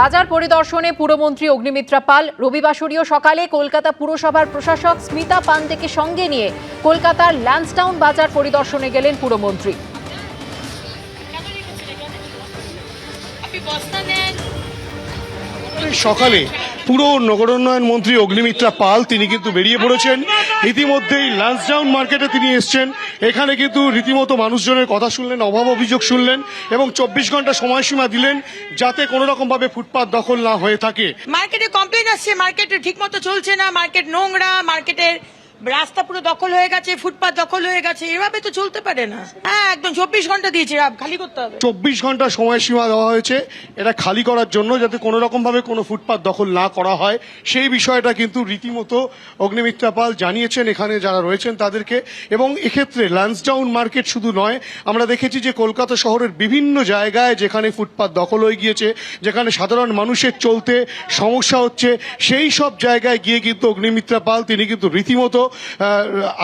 বাজার পরিদর্শনে পুরমন্ত্রী অগ্নিমিত্রা পাল। রবিবাসরীয় সকালে কলকাতা পুরসভার প্রশাসক স্মিতা পান্ডেকে সঙ্গে নিয়ে কলকাতার ল্যান্সডাউন বাজার পরিদর্শনে গেলেন পুরমন্ত্রী। সকালে পুর নগরোন্নয়ন মন্ত্রী অগ্নিমিত্রা পাল তিনি কিন্তু বেরিয়ে পড়েছেন। ইতিমধ্যেই ল্যান্সডাউন মার্কেটে তিনি এসছেন। এখানে কিন্তু রীতিমতো মানুষজনের কথা শুনলেন, অভাব অভিযোগ শুনলেন এবং 24 ঘন্টা সময়সীমা দিলেন যাতে কোনো রকম ভাবে ফুটপাত দখল না হয়ে থাকে। মার্কেটে কমপ্লেন আসছে, মার্কেটে ঠিক মতো চলছে না, মার্কেট নোংরা, মার্কেটের রাস্তা পুরো দখল হয়ে গেছে, ফুটপাত দখল হয়ে গেছে, এভাবে তো চলতে পারে না। হ্যাঁ, একদম 24 ঘন্টা দিয়েছে, খালি করতে হবে। 24 ঘন্টা সময়সীমা দেওয়া হয়েছে এটা খালি করার জন্য, যাতে কোনো রকম ভাবে কোনো ফুটপাত দখল না করা হয়। সেই বিষয়টা কিন্তু রীতিমতো অগ্নিমিত্রা পাল জানিয়েছেন এখানে যারা রয়েছেন তাদেরকে। এবং এক্ষেত্রে ল্যান্সডাউন মার্কেট শুধু নয়, আমরা দেখেছি যে কলকাতা শহরের বিভিন্ন জায়গায় যেখানে ফুটপাত দখল হয়ে গিয়েছে, যেখানে সাধারণ মানুষের চলতে সমস্যা হচ্ছে, সেই সব জায়গায় গিয়ে কিন্তু অগ্নিমিত্রা পাল তিনি কিন্তু রীতিমতো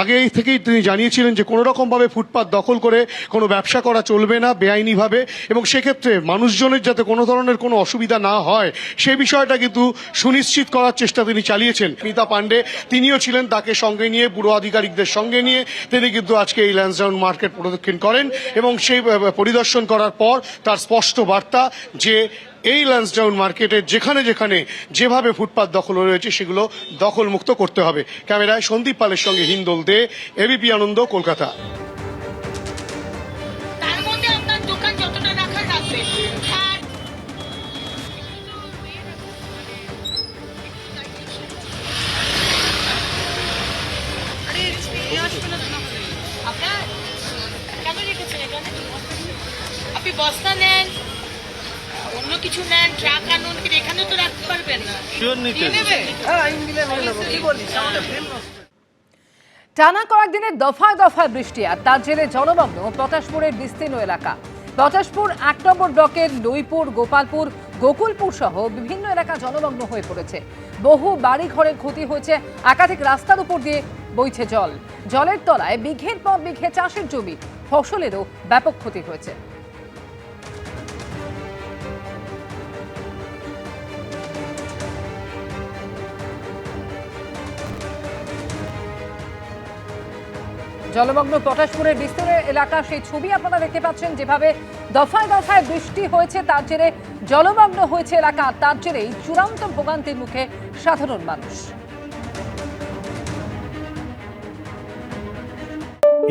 আগে থেকেই তিনি জানিয়েছিলেন যে কোনো রকম ভাবে ফুটপাত দখল করে কোনো ব্যবসা করা চলবে না বেআইনিভাবে, এবং সেক্ষেত্রে মানুষজনের যাতে কোনো ধরনের কোনো অসুবিধা না হয় সেই বিষয়টা কিন্তু সুনিশ্চিত করার চেষ্টা তিনি চালিয়েছেন। স্মিতা পান্ডে তিনিও ছিলেন, তাকে সঙ্গে নিয়ে পুরো আধিকারিকদের সঙ্গে নিয়ে তিনি কিন্তু আজকে এই ল্যান্সডাউন মার্কেট পরিদর্শন করেন এবং সেই পরিদর্শন করার পর তার স্পষ্ট বার্তা যে এই ল্যান্সডাউন মার্কেটে যেখানে যেখানে যেভাবে ফুটপাত দখল রয়েছে সেগুলো দখলমুক্ত করতে হবে। ক্যামেরায় সন্দীপ পালের সঙ্গে হিন্দোল দে, এবিপি আনন্দ, কলকাতা। তার মধ্যে আপনার দোকান যতটা রাখার রাখবেন। আপনার কেন রেখেছেন এখানে? আপনি বস্তা নেন, অন্য কিছু নেন, ট্রাক আনুন, কিন্তু এখানে তো রাখতে পারবেন না। টানা কয়েকদিনের দফায় দফায় বৃষ্টি আর তার জেরে জলমগ্ন পটাশপুরের বিস্তীর্ণ এলাকা। পটাশপুর 1 নম্বর ব্লকের লইপুর, গোপালপুর, গোকুলপুর সহ বিভিন্ন এলাকা জলমগ্ন হয়ে পড়েছে। বহু বাড়ি ঘরের ক্ষতি হয়েছে, একাধিক রাস্তার উপর দিয়ে বইছে জল। জলের তলায় বিঘের পর বিঘে চাষের জমি, ফসলেরও ব্যাপক ক্ষতি হয়েছে। জলমগ্ন পটাশপুরের বিস্তীর্ণ এলাকা, সেই ছবি আপনারা দেখতে পাচ্ছেন। যেভাবে দফায় দফায় বৃষ্টি হয়েছে তার জেরে জলমগ্ন হয়েছে এলাকা, তার জেরেই চূড়ান্ত ভোগান্তির মুখে সাধারণ মানুষ।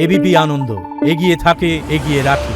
এবিপি আনন্দ, এগিয়ে থাকে, এগিয়ে রাখে।